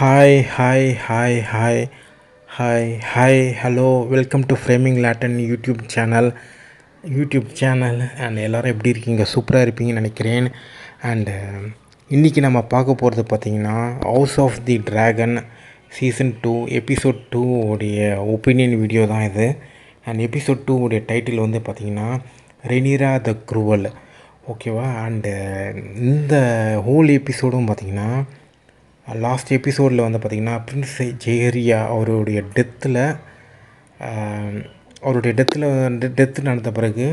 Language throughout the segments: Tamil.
Hi, hello, welcome to Framing Latin YouTube channel and எல்லோரும் எப்படி இருக்கீங்க? சூப்பராக இருப்பீங்கன்னு நினைக்கிறேன். அண்டு இன்றைக்கி நம்ம பார்க்க போகிறது பார்த்திங்கன்னா house of the dragon season 2 episode 2 உடைய ஒப்பீனியன் வீடியோ தான் இது. அண்ட் எபிசோட் 2 உடைய டைட்டில் வந்து பார்த்திங்கன்னா ரெனிரா த க்ரூவல். ஓகேவா? அண்டு இந்த ஹோல் எபிசோடும் பார்த்திங்கன்னா லாஸ்ட் எபிசோடில் வந்து பார்த்திங்கன்னா பிரின்ஸ் ஜெயரியா அவருடைய டெத்து நடந்த பிறகு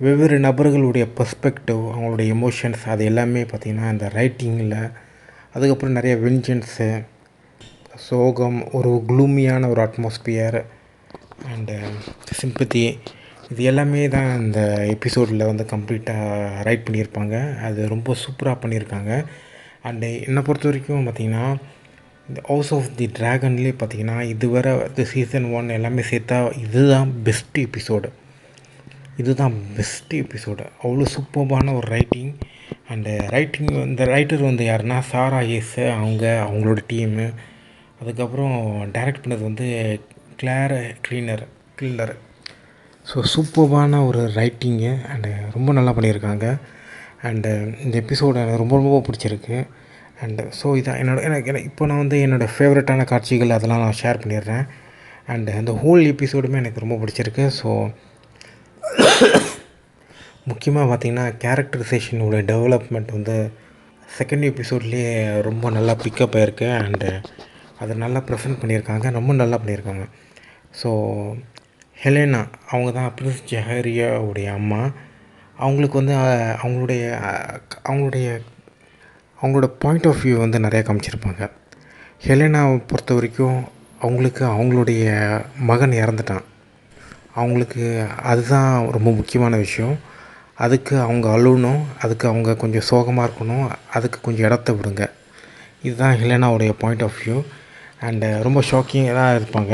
வெவ்வேறு நபர்களுடைய பெர்ஸ்பெக்டிவ், அவங்களுடைய எமோஷன்ஸ், அது எல்லாமே பார்த்திங்கன்னா இந்த ரைட்டிங்கில், அதுக்கப்புறம் நிறைய வெஞ்சன்ஸு, சோகம், ஒரு க்ளூமியான ஒரு அட்மாஸ்பியர் அண்டு சிம்பத்தி, இது எல்லாமே தான் இந்த எபிசோடில் வந்து கம்ப்ளீட்டாக ரைட் பண்ணியிருப்பாங்க. அது ரொம்ப சூப்பராக பண்ணியிருக்காங்க. அண்டு என்னை பொறுத்த வரைக்கும் பார்த்திங்கன்னா இந்த ஹவுஸ் ஆஃப் தி ட்ராகன்லேயே பார்த்திங்கன்னா இதுவரை இந்த சீசன் 1 எல்லாமே சேர்த்தா இதுதான் பெஸ்ட்டு எபிசோடு. அவ்வளோ சூப்பர்பான ஒரு ரைட்டிங். அண்டு இந்த ரைட்டர் வந்து யாருன்னா சாரா எஸ், அவங்களோட டீமு. அதுக்கப்புறம் டைரக்ட் பண்ணது வந்து கிளார் கில்லர். ஸோ சூப்பர்பான ஒரு ரைட்டிங்கு அண்டு ரொம்ப நல்லா பண்ணியிருக்காங்க. அண்டு இந்த எபிசோடு எனக்கு ரொம்ப பிடிச்சிருக்கு. அண்டு ஸோ இதான் எனக்கு இப்போ நான் வந்து என்னோடய ஃபேவரட்டான காட்சிகள் அதெல்லாம் நான் ஷேர் பண்ணிடுறேன். அண்டு அந்த ஹோல் எபிசோடுமே எனக்கு ரொம்ப பிடிச்சிருக்கு. ஸோ முக்கியமாக பார்த்திங்கன்னா கேரக்டரைசேஷனோட டெவலப்மெண்ட் வந்து செகண்ட் எபிசோட்லேயே ரொம்ப நல்லா பிக்கப் ஆகிருக்கு. அண்டு அதை நல்லா ப்ரெசென்ட் பண்ணியிருக்காங்க, ரொம்ப நல்லா பண்ணியிருக்காங்க. ஸோ ஹெலேனா அவங்க தான் பிரின்ஸ் ஜெஹரியாவுடைய அம்மா. அவங்களுக்கு வந்து அவங்களோட பாயிண்ட் ஆஃப் வியூ வந்து நிறையா காமிச்சிருப்பாங்க. ஹெலேனாவை பொறுத்த வரைக்கும் அவங்களுடைய மகன் இறந்துட்டான். அவங்களுக்கு அதுதான் ரொம்ப முக்கியமான விஷயம். அதுக்கு அவங்க அழுகணும், அதுக்கு அவங்க கொஞ்சம் சோகமாக இருக்கணும், அதுக்கு கொஞ்சம் இடத்த விடுங்க. இதுதான் ஹெலேனாவுடைய பாயிண்ட் ஆஃப் வியூ. அண்டு ரொம்ப ஷாக்கிங்காக இருப்பாங்க.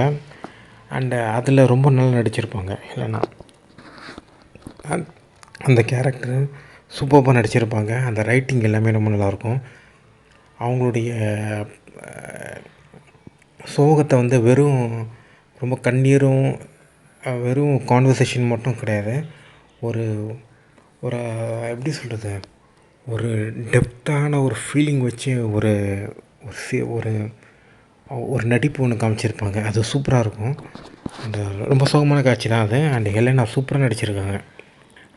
அண்டு அதில் ரொம்ப நல்லா நடிச்சிருப்பாங்க ஹெலேனா. அந்த கேரக்டரு சூப்பராக நடிச்சிருப்பாங்க. அந்த ரைட்டிங் எல்லாமே ரொம்ப நல்லாயிருக்கும். அவங்களுடைய சோகத்தை வந்து ரொம்ப கண்ணீரும் வெறும் கான்வர்சேஷன் மட்டும் கிடையாது, ஒரு எப்படி சொல்கிறது, ஒரு டெப்த்தான ஒரு ஃபீலிங் வச்சு ஒரு நடிப்பு ஒன்று காமிச்சிருப்பாங்க. அது சூப்பராக இருக்கும். அந்த ரொம்ப சோகமான காட்சி தான் அது. அண்ட் ஹெலேனா சூப்பராக நடிச்சிருக்காங்க.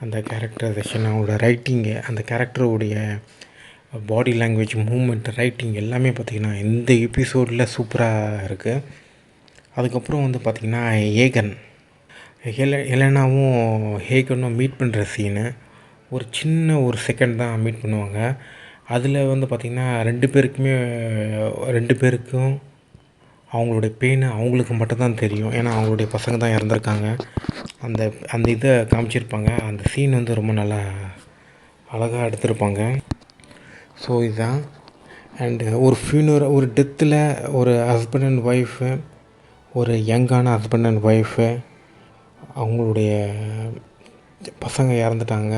அந்த கேரக்டரைசேஷன், அவங்களோட ரைட்டிங்கு, அந்த கேரக்டருடைய பாடி லாங்குவேஜ், மூமெண்ட், ரைட்டிங் எல்லாமே பார்த்திங்கன்னா இந்த எபிசோடில் சூப்பராக இருக்குது. அதுக்கப்புறம் வந்து பார்த்திங்கன்னா ஹெலேனாவும் ஹேகனும் மீட் பண்ணுற சீனு ஒரு செகண்ட் தான் மீட் பண்ணுவாங்க. அதில் வந்து பார்த்திங்கன்னா ரெண்டு பேருக்கும் அவங்களுடைய பெயின் அவங்களுக்கு மட்டும்தான் தெரியும். ஏன்னா அவங்களுடைய பசங்க தான் இறந்துருக்காங்க. அந்த இதை காமிச்சிருப்பாங்க. அந்த சீன் வந்து ரொம்ப நல்லா அழகாக எடுத்திருப்பாங்க. ஸோ இதுதான். அண்டு ஒரு டெத்தில் ஒரு ஹஸ்பண்ட் அண்ட் ஒய்ஃபு, ஒரு யங்கான ஹஸ்பண்ட் அண்ட் ஒய்ஃபு, அவங்களுடைய பசங்க இறந்துட்டாங்க.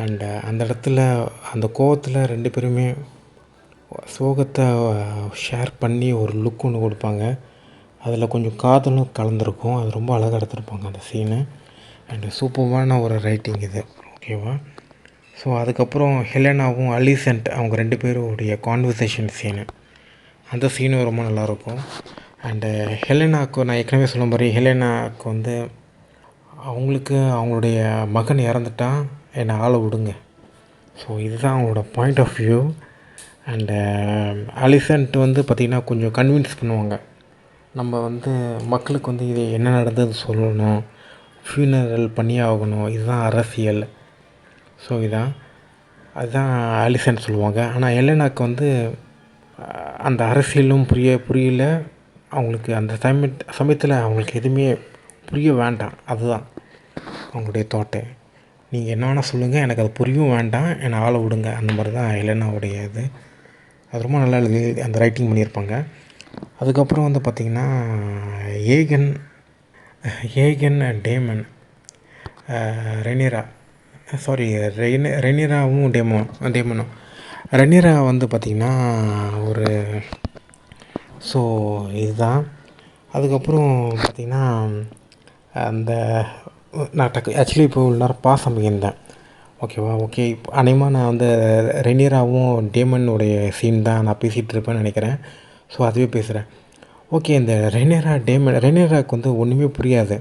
அண்டு அந்த இடத்துல அந்த கோவத்தில் ரெண்டு பேருமே சோகத்தை ஷேர் பண்ணி ஒரு லுக் ஒன்று கொடுப்பாங்க. அதில் கொஞ்சம் காதலும் கலந்துருக்கும். அது ரொம்ப அழகாக எடுத்திருப்பாங்க அந்த சீனு. அண்டு சூப்பர்வான ஒரு ரைட்டிங் இது. ஓகேவா? ஸோ அதுக்கப்புறம் ஹெலேனாவும் அலிசென்ட் அவங்க ரெண்டு பேருடைய கான்வர்சேஷன் சீனு, அந்த சீனும் ரொம்ப நல்லாயிருக்கும். அண்டு ஹெலேனாவுக்கு நான் ஏற்கனவே சொன்ன மாதிரி ஹெலேனாவுக்கு வந்து அவங்களுடைய மகன் இறந்துட்டான், என்னை ஆள விடுங்க. ஸோ இதுதான் அவங்களோட பாயிண்ட் ஆஃப் வியூ. அண்டு அலிசென்ட் வந்து பார்த்திங்கன்னா கொஞ்சம் கன்வின்ஸ் பண்ணுவாங்க. நம்ம வந்து மக்களுக்கு வந்து இது என்ன நடந்தது சொல்லணும், ஃபியூனரல் பண்ணியே ஆகணும், இதுதான் அரசியல். ஸோ அதுதான் அலிசென்ட் சொல்லுவாங்க. ஆனால் ஹெலேனாவுக்கு வந்து அந்த அரசியலும் புரியல. அவங்களுக்கு அந்த சமயத்தில் அவங்களுக்கு எதுவுமே புரிய வேண்டாம். அதுதான் அவங்களுடைய தாட்டு. நீங்கள் என்ன வேணால் சொல்லுங்கள், எனக்கு அது புரியவும் வேண்டாம், என்னை ஆள விடுங்க. அந்த மாதிரி தான் ஹெலேனாவுடைய இது. அது ரொம்ப நல்லா அந்த ரைட்டிங் பண்ணியிருப்பாங்க. அதுக்கப்புறம் வந்து பார்த்திங்கன்னா ஏகன் டேமன் ரெனிராவும் டேமனும். ரெனிரா வந்து பார்த்திங்கன்னா ஒரு ஸோ இதுதான். அதுக்கப்புறம் பார்த்திங்கன்னா அந்த நான் ஆக்சுவலி இப்போ இவ்வளோ நேரம் பாசம் இருந்தேன். ஓகேவா? ஓகே, இப்போ அநேகமாக நான் வந்து ரெனியராவும் டேமனுடைய சீன் தான் நான் பேசிகிட்டு இருப்பேன்னு நினைக்கிறேன். ஸோ அதுவே பேசுகிறேன். ஓகே, இந்த ரெனியராவுக்கு வந்து ஒன்றுமே புரியாது.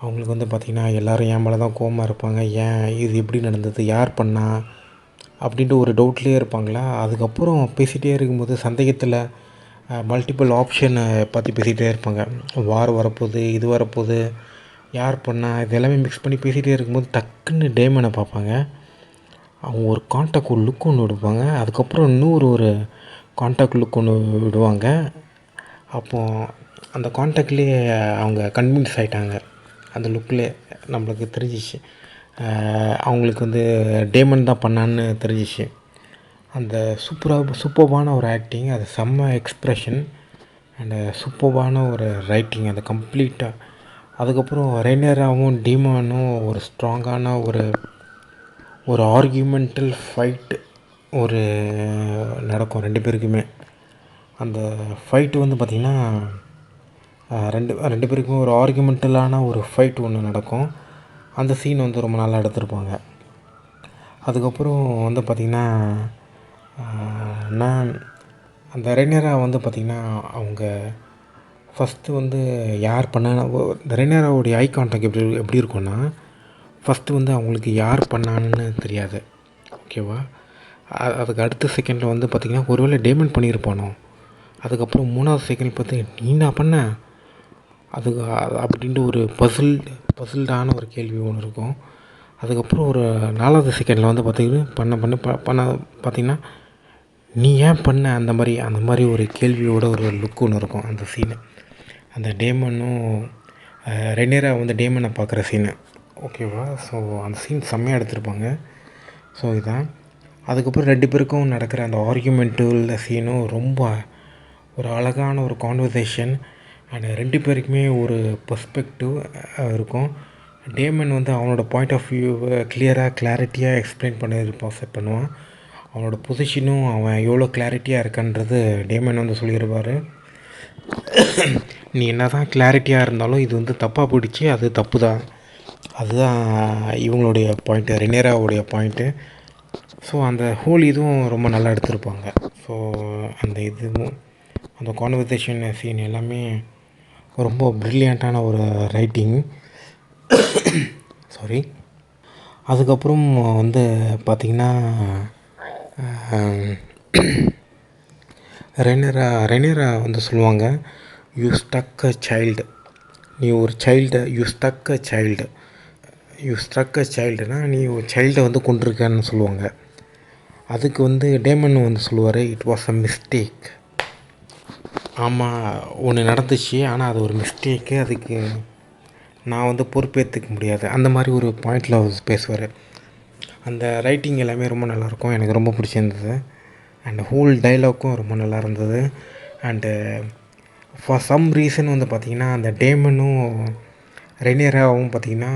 அவங்களுக்கு வந்து பார்த்திங்கன்னா எல்லோரும் என் மேலே தான் கோவமாக இருப்பாங்க. ஏன் இது எப்படி நடந்தது, யார் பண்ணா அப்படின்ட்டு ஒரு டவுட்லேயே இருப்பாங்களா. அதுக்கப்புறம் பேசிகிட்டே இருக்கும்போது சந்தேகத்தில் மல்டிபிள் ஆப்ஷனை பற்றி பேசிகிட்டே இருப்பாங்க. வார் வரப்போகுது, இது வரப்போகுது, யார் பண்ணா, இது எல்லாமே மிக்ஸ் பண்ணி பேசிகிட்டே இருக்கும்போது டக்குன்னு டேமனை பார்ப்பாங்க. அவங்க ஒரு காண்டாக்ட் லுக் ஒன்று விடுவாங்க. அதுக்கப்புறம் ஒரு காண்டாக்ட் லுக் ஒன்று விடுவாங்க. அப்போது அந்த காண்டாக்ட்லேயே அவங்க கன்வின்ஸ் ஆகிட்டாங்க. அந்த லுக்லேயே நம்மளுக்கு தெரிஞ்சிச்சு அவங்களுக்கு வந்து டேமன் தான் பண்ணான்னு தெரிஞ்சிச்சு. அந்த சூப்பர்பான ஒரு ஆக்டிங், அது செம்ம எக்ஸ்ப்ரெஷன் அண்டு சூப்பர்பான ஒரு ரைட்டிங் அது கம்ப்ளீட்டாக. அதுக்கப்புறம் ரெய்னியராவும் டீமானும் ஒரு ஸ்ட்ராங்கான ஒரு ஆர்கியூமெண்டல் ஃபைட்டு நடக்கும் ரெண்டு பேருக்குமே. அந்த ஃபைட்டு வந்து பார்த்திங்கன்னா ரெண்டு பேருக்குமே ஒரு ஆர்கியூமெண்டலான ஒரு ஃபைட் ஒன்று நடக்கும். அந்த சீன் வந்து ரொம்ப நல்லா எடுத்திருப்பாங்க. அதுக்கப்புறம் வந்து பார்த்திங்கன்னா நான் அந்த ரெய்னியரா வந்து பார்த்திங்கன்னா அவங்க ஃபஸ்ட்டு வந்து யார் பண்ணான்னு இந்த ரெய்னியராவுடைய ஐ கான்டாக்ட் எப்படி இருக்கும்னா, ஃபஸ்ட்டு வந்து அவங்களுக்கு யார் பண்ணான்னு தெரியாது. ஓகேவா? அதுக்கு அடுத்த செகண்டில் வந்து பார்த்திங்கன்னா ஒருவேளை டேமன் பண்ணியிருப்பானோ. அதுக்கப்புறம் 3வது செகண்ட் பார்த்து நீ என்ன பண்ண அப்படின்ட்டு ஒரு பசில்டான ஒரு கேள்வி ஒன்று இருக்கும். அதுக்கப்புறம் ஒரு 4வது செகண்டில் வந்து பார்த்திங்கன்னா நீ ஏன் பண்ண அந்த மாதிரி ஒரு கேள்வியோட ஒரு லுக் ஒன்று இருக்கும் அந்த சீனு. அந்த டேமனும் ரெய்னியரா வந்து டேமனை பார்க்குற சீனு. ஓகேவா? ஸோ அந்த சீன் செம்மையாக எடுத்திருப்பாங்க. ஸோ இதுதான். அதுக்கப்புறம் 2 பேருக்கும் நடக்கிற அந்த ஆர்கியூமெண்ட்டுள்ள சீனும் ரொம்ப ஒரு அழகான ஒரு கான்வர்சேஷன் அண்ட் 2 பேருக்குமே ஒரு பெர்ஸ்பெக்டிவ் இருக்கும். டேமன் வந்து அவனோட பாயிண்ட் ஆஃப் வியூவை கிளாரிட்டியாக எக்ஸ்பிளைன் பண்ணுவான். அவனோட பொசிஷனும் அவன் எவ்வளோ கிளாரிட்டியாக இருக்கான்றது டேமன் வந்து சொல்லியிருப்பார். நீ என்ன தான் கிளாரிட்டியாக இருந்தாலும் இது வந்து தப்பாக போயிடுச்சு, அது தப்பு தான். அதுதான் இவங்களுடைய பாயிண்ட்டு, ரெய்னியராவுடைய பாயிண்ட்டு. ஸோ அந்த இதுவும் ரொம்ப நல்லா எடுத்திருப்பாங்க. ஸோ அந்த கான்வர்சேஷன் சீன் எல்லாமே ரொம்ப ப்ரில்லியண்ட்டான ஒரு ரைட்டிங். சாரி. அதுக்கப்புறம் வந்து பார்த்திங்கன்னா ரெய்னியரா வந்து சொல்லுவாங்க, யூ ஸ்டக் அ சைல்டு. நீ ஒரு சைல்டு, யூ ஸ்டக் அ சைல்டுனா நீ ஒரு சைல்டை வந்து கொண்டிருக்கன்னு சொல்லுவாங்க. அதுக்கு வந்து டேமன் வந்து சொல்லுவார், இட் வாஸ் அ மிஸ்டேக். ஆமாம், ஒன்று நடந்துச்சு, ஆனால் அது ஒரு மிஸ்டேக்கு, அதுக்கு நான் வந்து பொறுப்பேற்றுக்க முடியாது. அந்த மாதிரி ஒரு பாயிண்டில் அவர் பேசுவார். அந்த ரைட்டிங் எல்லாமே ரொம்ப நல்லாயிருக்கும், எனக்கு ரொம்ப பிடிச்சிருந்தது. அண்ட் ஹோல் டைலாக்கும் ரொம்ப நல்லா இருந்தது. அண்டு ஃபார் சம் ரீசன் வந்து பார்த்திங்கன்னா அந்த டேமனும் ரெய்னியராவும் பார்த்திங்கன்னா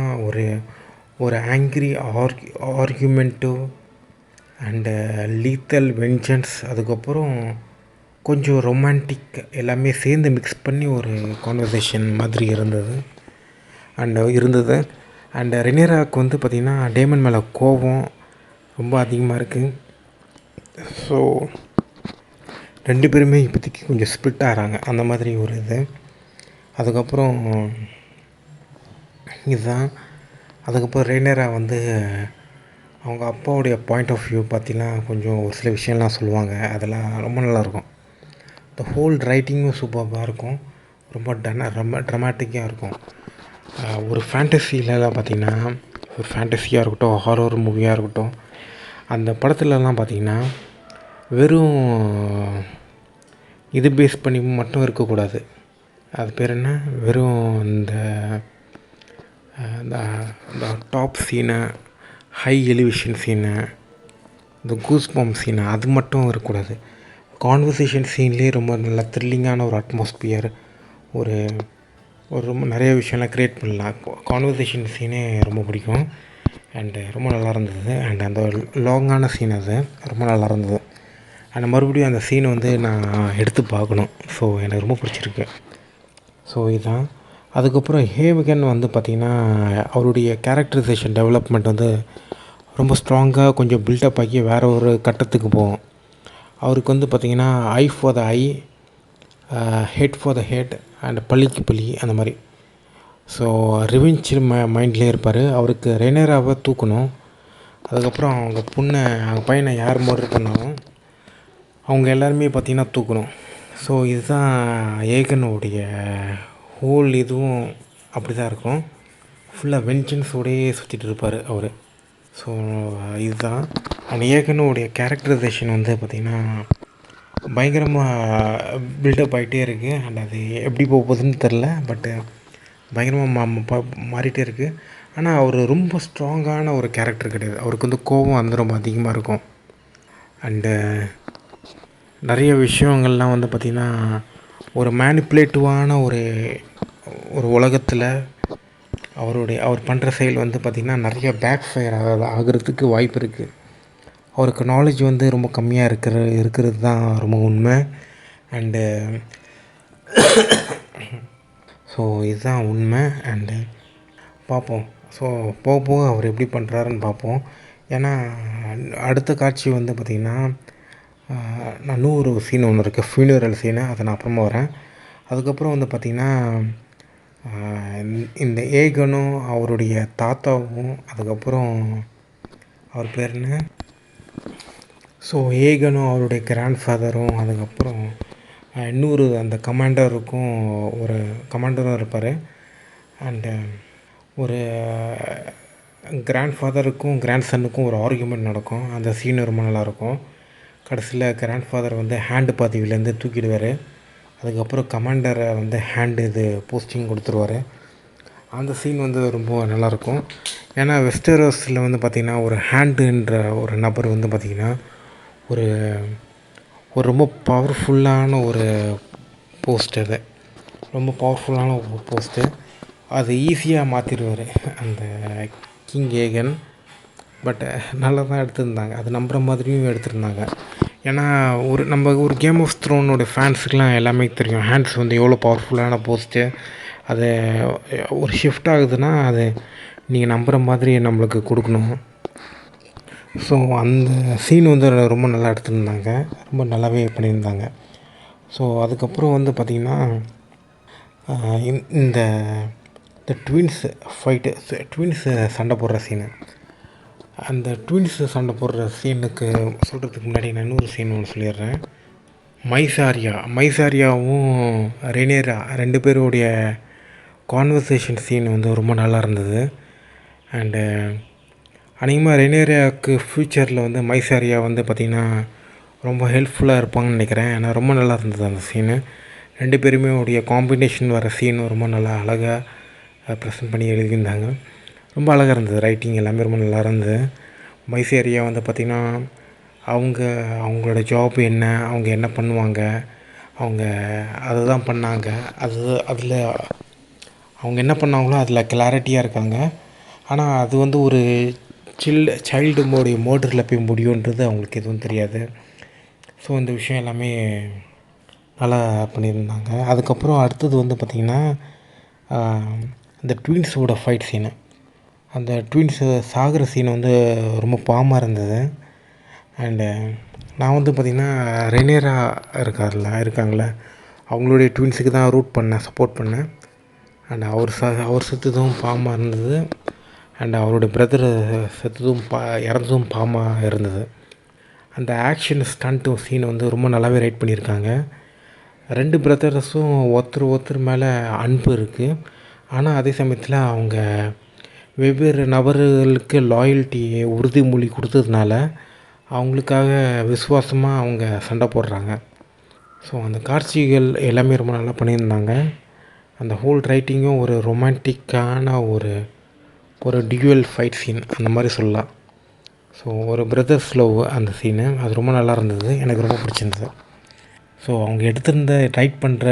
ஒரு ஆங்க்ரி ஆர்கியூமெண்ட்டிவ் அண்டு லீத்தல் வெஞ்சன்ஸ், அதுக்கப்புறம் கொஞ்சம் ரொமான்டிக் எல்லாமே சேர்ந்து மிக்ஸ் பண்ணி ஒரு கான்வர்சேஷன் மாதிரி இருந்தது. அண்டு ரெய்னியராவுக்கு வந்து பார்த்திங்கன்னா டேமன் மேலே கோபம் ரொம்ப அதிகமாக இருக்குது. ஸோ 2 பேருமே இப்போதைக்கு கொஞ்சம் ஸ்ப்ளிட் ஆகிறாங்க, அந்த மாதிரி ஒரு இது. அதுக்கப்புறம் இதுதான். அதுக்கப்புறம் ரெய்னியரா வந்து அவங்க அப்பாவுடைய பாயிண்ட் ஆஃப் வியூ பார்த்திங்கன்னா கொஞ்சம் ஒரு சில விஷயம்லாம் சொல்லுவாங்க. அதெல்லாம் ரொம்ப நல்லாயிருக்கும். இந்த ஹோல் ரைட்டிங்கும் சூப்பராக இருக்கும், ரொம்ப ட்ரமாட்டிக்காக இருக்கும். ஒரு ஃபேண்டசிலலாம் பார்த்திங்கன்னா, ஒரு ஃபேண்டசியாக இருக்கட்டும், ஹாரர் மூவியாக இருக்கட்டும், அந்த படத்துலலாம் பார்த்திங்கன்னா வெறும் இது பேஸ் பண்ணி மட்டும் இருக்கக்கூடாது. அது பேர் என்ன, வெறும் இந்த top scene, high elevation scene, இந்த கூஸ்பம்ப் சீனு அது மட்டும் இருக்கக்கூடாது. கான்வர்சேஷன் சீன்லேயே ரொம்ப நல்ல த்ரில்லிங்கான ஒரு அட்மாஸ்பியர், ஒரு ரொம்ப நிறைய விஷயம்லாம் க்ரியேட் பண்ணலாம். கான்வர்சேஷன் சீனே ரொம்ப பிடிக்கும். அண்டு ரொம்ப நல்லா இருந்தது. அண்ட் அந்த லாங்கான சீன் அது ரொம்ப நல்லா இருந்தது. அந்த மறுபடியும் அந்த சீனை வந்து நான் எடுத்து பார்க்கணும். ஸோ எனக்கு ரொம்ப பிடிச்சிருக்கு. ஸோ இதுதான். அதுக்கப்புறம் ஹேவிகன் வந்து பார்த்திங்கன்னா அவருடைய கேரக்டரைசேஷன் டெவலப்மெண்ட் வந்து ரொம்ப ஸ்ட்ராங்காக கொஞ்சம் பில்டப் ஆகி வேறு ஒரு கட்டத்துக்கு போகும். அவருக்கு வந்து பார்த்திங்கன்னா I for the I, head for the head and பள்ளிக்கு பள்ளி அந்த மாதிரி. ஸோ ரிவெஞ்ச் மைண்ட்லேயே இருப்பார். அவருக்கு ரெய்னராவை தூக்கணும். அதுக்கப்புறம் அவங்க பையனை யார் மர்டர் பண்ணாலும் அவங்க எல்லாருமே பார்த்திங்கன்னா தூக்கணும். ஸோ இதுதான் ஏகனுடைய ஹோல் இதுவும் அப்படி தான் இருக்கும். ஃபுல்லாக வெஞ்சன்ஸோடையே சுற்றிட்டு இருப்பார் அவர். ஸோ இதுதான் அந்த ஏகனுடைய கேரக்டரைசேஷன் வந்து பார்த்திங்கன்னா பயங்கரமாக பில்டப் ஆகிட்டே இருக்குது. அண்ட் அது எப்படி போகுதுன்னு தெரில. பட்டு பயங்கரமாக மாறிட்டே இருக்குது. ஆனால் அவர் ரொம்ப ஸ்ட்ராங்கான ஒரு கேரக்டர் கிடையாது. அவருக்கு வந்து கோபம் வந்து ரொம்ப அதிகமாக இருக்கும். அண்டு நிறைய விஷயங்கள்லாம் வந்து பார்த்திங்கன்னா ஒரு மேனிப்புலேட்டிவான ஒரு உலகத்தில் அவர் பண்ணுற செயல் வந்து பார்த்திங்கன்னா நிறைய பேக் ஃபயர் ஆகிறதுக்கு வாய்ப்பு இருக்குது. அவருக்கு நாலேஜ் வந்து ரொம்ப கம்மியாக இருக்கிறது தான் ரொம்ப உண்மை. அண்டு ஸோ இதுதான் உண்மை. அண்டு பார்ப்போம். ஸோ போக போக அவர் எப்படி பண்ணுறாருன்னு பார்ப்போம். ஏன்னா அடுத்த காட்சி வந்து பார்த்திங்கன்னா நான் ஒரு சீன் ஒன்று இருக்குது, ஃபியூனரல் சீனு. அதை நான் அப்புறமா வரேன். அதுக்கப்புறம் வந்து பார்த்திங்கன்னா இந்த ஏகனும் அவருடைய தாத்தாவும் அதுக்கப்புறம் அவர் பேர் என்ன, ஸோ ஏகனும் அவருடைய கிராண்ட் ஃபாதரும் அதுக்கப்புறம் இன்னொரு அந்த கமாண்டருக்கும் ஒரு கமாண்டரும் இருப்பார். அண்டு ஒரு கிராண்ட் ஃபாதருக்கும் கிராண்ட் சன்னுக்கும் ஒரு ஆர்கியூமெண்ட் நடக்கும். அந்த சீன் ரொம்ப நல்லாயிருக்கும். கடைசியில் கிராண்ட் ஃபாதர் வந்து ஹேண்டு பதவியிலேருந்து தூக்கிடுவார். அதுக்கப்புறம் கமாண்டரை வந்து ஹேண்டு இது போஸ்டிங் கொடுத்துருவார். அந்த சீன் வந்து ரொம்ப நல்லாயிருக்கும். ஏன்னா வெஸ்டரோஸில் வந்து பார்த்திங்கன்னா ஒரு ஹேண்டுன்ற ஒரு நபர் வந்து பார்த்திங்கன்னா ஒரு ரொம்ப பவர்ஃபுல்லான ஒரு போஸ்ட். அது ரொம்ப பவர்ஃபுல்லான ஒரு போஸ்ட்டு. அது ஈஸியாக மாற்றிடுவார் அந்த கிங் ஏகன். பட் நல்லா தான் எடுத்திருந்தாங்க. அது நம்புகிற மாதிரியும் எடுத்திருந்தாங்க. ஏன்னா நம்ம ஒரு கேம் ஆஃப் த்ரோனோட ஃபேன்ஸுக்கெலாம் எல்லாமே தெரியும் ஹேண்ட்ஸ் வந்து எவ்வளோ பவர்ஃபுல்லான போஸ்ட்டு. அது ஒரு ஷிஃப்ட் ஆகுதுன்னா அது நீங்கள் நம்புகிற மாதிரி நம்மளுக்கு கொடுக்கணும். ஸோ அந்த சீன் வந்து ரொம்ப நல்லா எடுத்திருந்தாங்க. ரொம்ப நல்லாவே பண்ணியிருந்தாங்க. ஸோ அதுக்கப்புறம் வந்து பார்த்திங்கன்னா இந்த ட்வின்ஸு ஃபைட்டு, ட்வின்ஸு சண்டை போடுற சீனு. அந்த ட்வின்ஸு சண்டை போடுற சீனுக்கு சொல்கிறதுக்கு முன்னாடி நான் இன்னொரு சீன் ஒன்று சொல்லிடுறேன். மைசாரியாவும் ரெனேரா 2 பேருடைய கான்வர்சேஷன் சீன் வந்து ரொம்ப நல்லா இருந்தது. அண்டு அநேகமாக ரெனேரியாவுக்கு ஃப்யூச்சரில் வந்து மைசாரியா வந்து பார்த்திங்கன்னா ரொம்ப ஹெல்ப்ஃபுல்லாக இருப்பாங்கன்னு நினைக்கிறேன். ஏன்னா ரொம்ப நல்லா இருந்தது அந்த சீனு. 2 பேருமே உடைய காம்பினேஷன் வர சீனு ரொம்ப நல்லா அழகாக ப்ரெசென்ட் பண்ணி எழுதியிருந்தாங்க. ரொம்ப அழகாக இருந்தது. ரைட்டிங் எல்லாமே ரொம்ப நல்லா இருந்தது. மைசாரியா வந்து பார்த்திங்கன்னா அவங்களோட ஜாப் என்ன, அவங்க என்ன பண்ணுவாங்க, அவங்க அதை தான் பண்ணாங்க, அதில் அவங்க என்ன பண்ணாங்களோ அதில் கிளாரிட்டியாக இருக்காங்க. ஆனால் அது வந்து ஒரு சைல்டு மோடரில் போய் முடியுன்றது அவங்களுக்கு எதுவும் தெரியாது. ஸோ இந்த விஷயம் எல்லாமே நல்லா பண்ணியிருந்தாங்க. அதுக்கப்புறம் அடுத்தது வந்து பார்த்திங்கன்னா அந்த ட்வின்ஸோட ஃபைட் சீனு. அந்த ட்வின்ஸு சாகிற சீன் வந்து ரொம்ப பாவமாக இருந்தது. அண்டு நான் வந்து பார்த்திங்கன்னா ரெனேரா இருக்காங்கள அவங்களுடைய ட்வின்ஸுக்கு தான் ரூட் பண்ணேன், சப்போர்ட் பண்ணேன். அண்ட் அவர் செத்ததும் பாவமாக இருந்தது. அண்ட் அவருடைய பிரதர் செத்ததும் இறந்ததும் பாவமாக இருந்தது. அந்த ஆக்ஷன் ஸ்டண்ட்டு சீனை வந்து ரொம்ப நல்லாவே ரைட் பண்ணியிருக்காங்க. 2 பிரதர்ஸும் ஒருத்தர் மேலே அன்பு இருக்குது. ஆனால் அதே சமயத்தில் அவங்க வெவ்வேறு நபர்களுக்கு லாயல்ட்டி உறுதிமொழி கொடுத்ததுனால அவங்களுக்காக விசுவாசமாக அவங்க சண்டை போடுறாங்க. ஸோ அந்த காட்சிகள் எல்லாமே ரொம்ப நல்லா பண்ணியிருந்தாங்க. அந்த ஹோல் ரைட்டிங்கும் ஒரு ரொமான்டிக்கான ஒரு டியூவல் ஃபைட் சீன் அந்த மாதிரி சொல்லலாம். ஸோ ஒரு பிரதர்ஸ் லவ் அந்த சீனு அது ரொம்ப நல்லா இருந்தது. எனக்கு ரொம்ப பிடிச்சிருந்தது. ஸோ அவங்க எடுத்திருந்த ரைட் பண்ணுற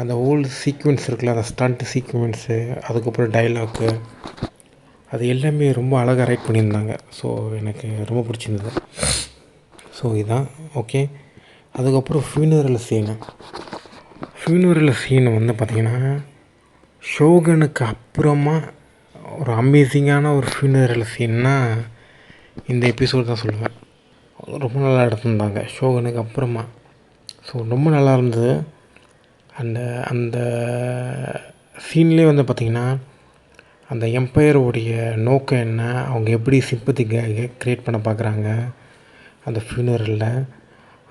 அந்த ஹோல் சீக்வென்ஸ் இருக்குல்ல, அந்த ஸ்டண்ட் சீக்வென்ஸு, அதுக்கப்புறம் டைலாக்கு, அது எல்லாமே ரொம்ப அழகாக ரைட் பண்ணியிருந்தாங்க. ஸோ எனக்கு ரொம்ப பிடிச்சிருந்தது. ஸோ இதுதான் ஓகே. அதுக்கப்புறம் ஃபியூனரல் சீனு வந்து பார்த்திங்கன்னா ஷோகனுக்கு அப்புறமா ஒரு அமேசிங்கான ஒரு ஃபியூனரல் சீன்னா இந்த எபிசோட் தான் சொல்லுவேன். ரொம்ப நல்லா எடுத்திருந்தாங்க ஷோகனுக்கு அப்புறமா. ஸோ ரொம்ப நல்லா இருந்தது. அந்த அந்த சீன்லேயே வந்து பார்த்திங்கன்னா அந்த எம்பையருடைய நோக்கம் என்ன, அவங்க எப்படி சிம்பத்தி க்ரியேட் பண்ண பார்க்குறாங்க அந்த ஃபியூனரலில்.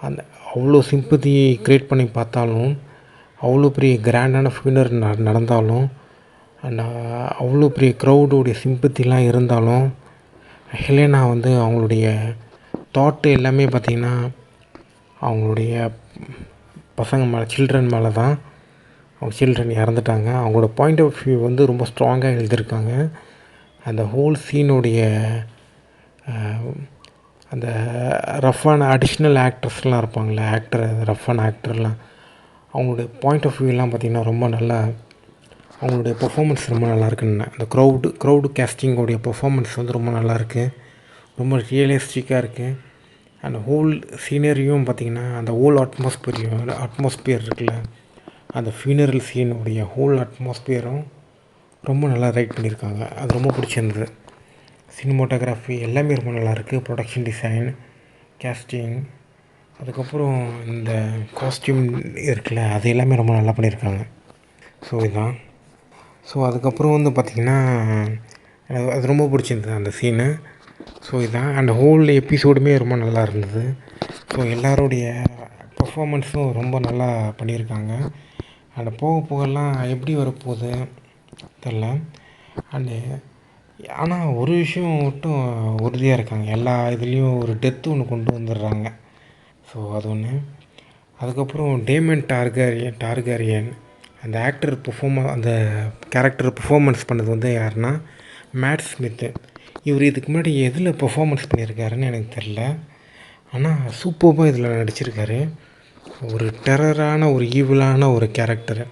அந்த அவ்வளோ சிம்பத்தி க்ரியேட் பண்ணி பார்த்தாலும், அவ்வளோ பெரிய கிராண்டான ஃபியூனரல் நடந்தாலும், அண்ட் அவ்வளோ பெரிய க்ரௌடோடைய சிம்பத்திலாம் இருந்தாலும், ஹெலேனா வந்து அவங்களுடைய தாட்டு எல்லாமே பார்த்திங்கன்னா அவங்களுடைய பசங்க மேலே, சில்ட்ரன் மேலே தான். அவங்க சில்ட்ரன் இறந்துட்டாங்க. அவங்களோட பாயிண்ட் ஆஃப் வியூ வந்து ரொம்ப ஸ்ட்ராங்காக எழுதியிருக்காங்க. அந்த ஹோல் சீனுடைய அந்த ரஃப்பான அடிஷ்னல் ஆக்டர்ஸ்லாம் இருப்பாங்களே, ரஃப்பான ஆக்டர்லாம், அவங்களுடைய பாயிண்ட் ஆஃப் வியூலாம் பார்த்திங்கன்னா ரொம்ப நல்லா, அவங்களுடைய பெர்ஃபார்மன்ஸ் ரொம்ப நல்லாயிருக்குன்னு. அந்த க்ரௌடு கேஸ்டிங்கோடைய பெர்ஃபார்மன்ஸ் வந்து ரொம்ப நல்லாயிருக்கு, ரொம்ப ரியலிஸ்டிக்காக இருக்குது. அந்த ஹோல் சீனரியும் பார்த்திங்கன்னா அந்த ஹோல் அட்மாஸ்பியர் இருக்குல்ல, அந்த ஃபியூனரல் சீனுடைய ஹோல் அட்மாஸ்பியரும் ரொம்ப நல்லா ரைட் பண்ணியிருக்காங்க. அது ரொம்ப பிடிச்சிருந்தது. சினிமோட்டோகிராஃபி எல்லாமே ரொம்ப நல்லாயிருக்கு. ப்ரொடக்ஷன் டிசைன், கேஸ்டிங், அதுக்கப்புறம் இந்த காஸ்டியூம் இருக்குல்ல, அது எல்லாமே ரொம்ப நல்லா பண்ணியிருக்காங்க. ஸோ இதுதான். ஸோ அதுக்கப்புறம் வந்து பார்த்திங்கன்னா அது ரொம்ப பிடிச்சிருந்தது அந்த சீனு. ஸோ இதுதான். அந்த ஹோல் எபிசோடுமே ரொம்ப நல்லா இருந்தது. ஸோ எல்லோருடைய பர்ஃபாமன்ஸும் ரொம்ப நல்லா பண்ணியிருக்காங்க. அந்த போகலாம் எப்படி வரப்போகுது தெரில. அண்டு ஆனால் ஒரு விஷயம் மட்டும் உறுதியாக இருக்காங்க, எல்லா இதுலேயும் ஒரு டெத்து ஒன்று கொண்டு வந்துடுறாங்க. ஸோ அது ஒன்று. அதுக்கப்புறம் டேமன் டார்கரியன் அந்த அந்த கேரக்டர் பெர்ஃபார்மன்ஸ் பண்ணது வந்து யாருன்னா மேட் ஸ்மித்து. இவர் இதுக்கு முன்னாடி எதில் பெர்ஃபார்மன்ஸ் பண்ணியிருக்காருன்னு எனக்கு தெரில. ஆனால் சூப்பராக இதில் நடிச்சிருக்காரு. ஒரு டெரரான ஒரு ஈவிலான ஒரு கேரக்டரு.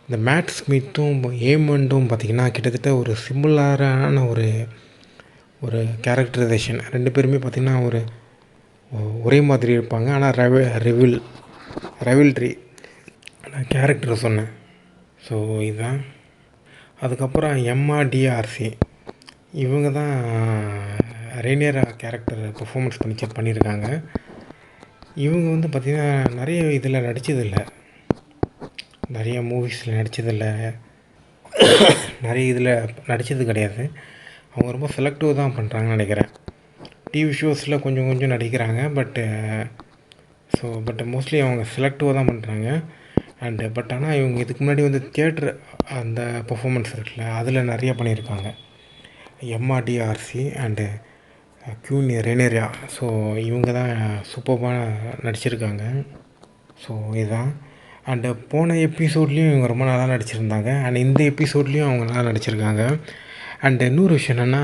இந்த மேட் ஸ்மித்தும் ஏமண்டும் பார்த்திங்கன்னா கிட்டத்தட்ட ஒரு சிமிலரான ஒரு கேரக்டரைசேஷன். ரெண்டு பேருமே பார்த்திங்கன்னா ஒரே மாதிரி இருப்பாங்க. ஆனால் ரெவில்ட்ரி கேரக்டரை சொன்னேன். ஸோ இதுதான். அதுக்கப்புறம் எம்ஆர்டிஆர்சி இவங்க தான் ரெய்னியரா கேரக்டர் பெர்ஃபார்மன்ஸ் பண்ணியிருக்காங்க. இவங்க வந்து பார்த்திங்கன்னா நிறைய இதில் நடித்ததில்லை, நிறைய மூவிஸில் நடித்ததில்லை, நிறைய இதில் நடித்தது கிடையாது. அவங்க ரொம்ப செலக்டிவ் தான் பண்ணுறாங்கன்னு நினைக்கிறேன். டிவி ஷோஸில் கொஞ்சம் நடிக்கிறாங்க. பட் மோஸ்ட்லி அவங்க செலக்டிவாக தான் பண்ணுறாங்க. ஆனால் இவங்க இதுக்கு முன்னாடி வந்து தியேட்டர் அந்த பெர்ஃபார்மன்ஸ் இருக்குல்ல, அதில் நிறைய பண்ணியிருக்காங்க. எம்ஆர்டிஆர்சி அண்டு க்யூன் ரெய்னியரா. ஸோ இவங்க தான் சூப்பராக நடிச்சிருக்காங்க. ஸோ இதுதான். அண்டு போன எபிசோட்லேயும் இவங்க ரொம்ப நல்லா நடிச்சிருந்தாங்க. அண்ட் இந்த எபிசோட்லேயும் அவங்க நல்லா நடிச்சிருக்காங்க. அண்டு இன்னொரு விஷயம் என்னென்னா,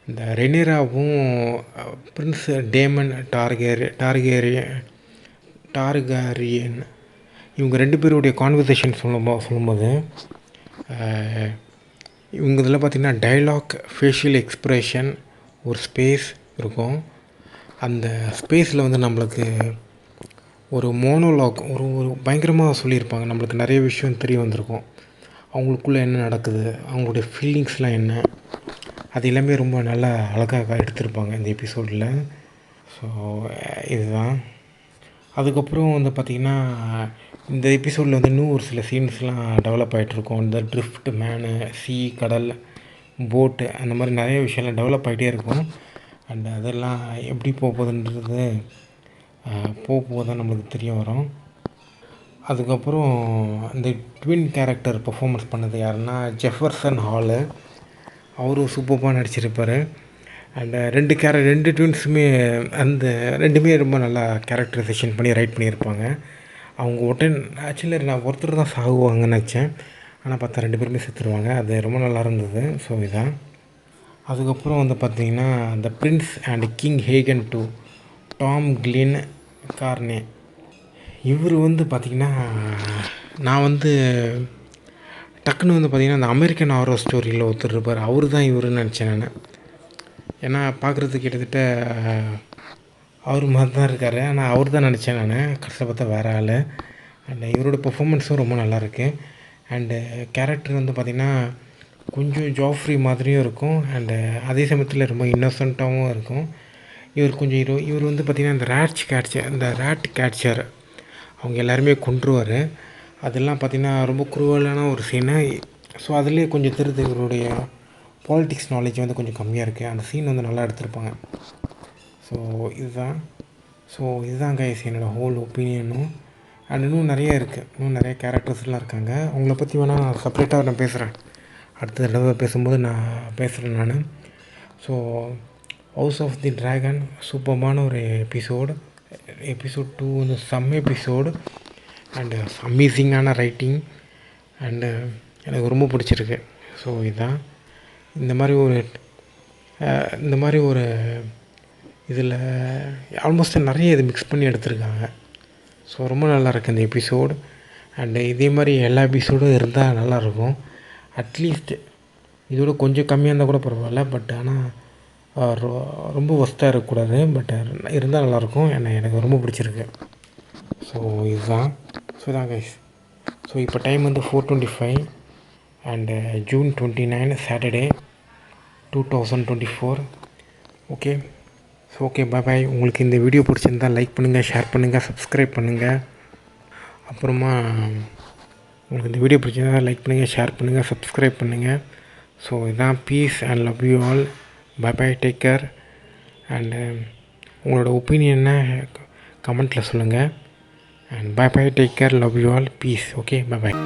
இந்த ரெய்னியராவும் பிரின்ஸ் டேமன் டார்கரியன் இவங்க ரெண்டு பேருடைய கான்வர்சேஷன் சொல்லும்போது இவங்க இதில் பார்த்திங்கன்னா டைலாக், ஃபேஷியல் எக்ஸ்ப்ரெஷன், ஒரு ஸ்பேஸ் இருக்கும். அந்த ஸ்பேஸில் வந்து நம்மளுக்கு ஒரு மோனோலாக் ஒரு பயங்கரமாக சொல்லியிருப்பாங்க. நம்மளுக்கு நிறைய விஷயம் தெரிய வந்திருக்கும். அவங்களுக்குள்ளே என்ன நடக்குது, அவங்களுடைய ஃபீலிங்ஸ்லாம் என்ன, அது எல்லாமே ரொம்ப நல்லா அழகாக எடுத்திருப்பாங்க இந்த எபிசோடில். ஸோ இதுதான். அதுக்கப்புறம் வந்து பார்த்திங்கன்னா இந்த எபிசோடில் வந்து இன்னும் ஒரு சில சீன்ஸ்லாம் டெவலப் ஆகிட்ருக்கும். இந்த ட்ரிஃப்ட் மேனு, கடல், போட்டு, அந்த மாதிரி நிறைய விஷயம்லாம் டெவலப் ஆகிட்டே இருக்கும். அண்ட் அதெல்லாம் எப்படி போகுதுன்றது போகுதான் நம்மளுக்கு தெரிய வரும். அதுக்கப்புறம் இந்த ட்வின் கேரக்டர் பெர்ஃபார்மன்ஸ் பண்ணது யாருன்னா ஜெஃபர்சன் ஹாலு. அவரும் சூப்பராக நடிச்சிருப்பார். அண்ட் ரெண்டு ட்வின்ஸுமே ரெண்டுமே ரொம்ப நல்லா கேரக்டரைசேஷன் பண்ணி ரைட் பண்ணியிருப்பாங்க. அவங்க ஆக்சுவலி நான் ஒருத்தர் தான் சாகுவாங்கன்னு நினச்சேன். ஆனால் பார்த்தா ரெண்டு பேருமே செத்துருவாங்க. அது ரொம்ப நல்லா இருந்தது. ஸோ இதுதான். அதுக்கப்புறம் வந்து பார்த்திங்கன்னா the prince and king Aegon 2 Tom Glynn Carney. இவர் வந்து பார்த்திங்கன்னா நான் வந்து டக்குன்னு வந்து பார்த்திங்கன்னா அந்த அமெரிக்கன் ஹாரர் ஸ்டோரியில் ஒருத்தர் இருப்பார், அவர் தான் இவருன்னு நினச்சேன் நான். ஏன்னா பார்க்குறதுக்கு கிட்டத்தட்ட அவர் மாதிரி தான் இருக்கார். ஆனால் அவர் தான் நினச்சேன் நான். கடைசியில் பார்த்தா வேறு ஆள். அண்ட் இவரோட பெர்ஃபார்மன்ஸும் ரொம்ப நல்லாயிருக்கு. அண்டு கேரக்டர் வந்து பார்த்திங்கன்னா கொஞ்சம் ஜாஃப்ரி மாதிரியும் இருக்கும். அண்டு அதே சமயத்தில் ரொம்ப இன்னோசென்ட்டாகவும் இருக்கும். இவர் கொஞ்சம் இவர் வந்து பார்த்திங்கன்னா இந்த ரேட் கேட்சர் அவங்க எல்லாருமே கொன்றுவார். அதெல்லாம் பார்த்திங்கன்னா ரொம்ப குரூவலான ஒரு சீனு. ஸோ அதுலேயே கொஞ்சம் தெரியுது இவருடைய பாலிட்டிக்ஸ் நாலேஜ் வந்து கொஞ்சம் கம்மியாக இருக்குது. அந்த சீன் வந்து நல்லா எடுத்திருப்பாங்க. இதுதான் கைஸ் என்னோடய ஹோல் ஒப்பீனியனும். அண்ட் இன்னும் நிறைய இருக்குது. இன்னும் நிறைய கேரக்டர்ஸ்லாம் இருக்காங்க. அவங்கள பற்றி வேணால் நான் செப்ரேட்டாக நான் பேசுகிறேன். அடுத்த தடவை பேசும்போது நான் பேசுகிறேன் நான். So House of the Dragon சூப்பர்பான ஒரு எபிசோட் 2 வந்து செம்ம எபிசோடு. அண்டு அமேசிங்கான ரைட்டிங். அண்டு எனக்கு ரொம்ப பிடிச்சிருக்கு. ஸோ இதுதான் இந்த மாதிரி ஒரு இதில் ஆல்மோஸ்ட் நிறைய இது மிக்ஸ் பண்ணி எடுத்திருக்காங்க. ஸோ ரொம்ப நல்லாயிருக்கு இந்த எபிசோடு. அண்டு இதே மாதிரி எல்லா எபிசோடும் இருந்தால் நல்லாயிருக்கும். அட்லீஸ்ட் இதோட கொஞ்சம் கம்மியாக இருந்தால் கூட பரவாயில்ல. பட் ஆனால் ரொம்ப ஒஸ்ட்டாக இருக்கக்கூடாது. பட் இருந்தால் நல்லாயிருக்கும். எனக்கு ரொம்ப பிடிச்சிருக்கு. ஸோ இதுதான் கைஸ். ஸோ இப்போ டைம் வந்து 4:25 and June 29 Saturday 2024. Okay. So okay, bye. உங்களுக்கு இந்த வீடியோ பிடிச்சிருந்தால் லைக் பண்ணுங்கள், ஷேர் பண்ணுங்கள், சப்ஸ்கிரைப் பண்ணுங்கள். அப்புறமா உங்களுக்கு இந்த வீடியோ பிடிச்சிருந்தா லைக் பண்ணுங்கள், ஷேர் பண்ணுங்கள், சப்ஸ்கிரைப் பண்ணுங்கள். ஸோ இதுதான். Peace and love you all. Bye, take care. And உங்களோட ஒப்பீனியனை கமெண்ட்டில் சொல்லுங்கள். And bye, take care, love you all, peace. Okay, bye.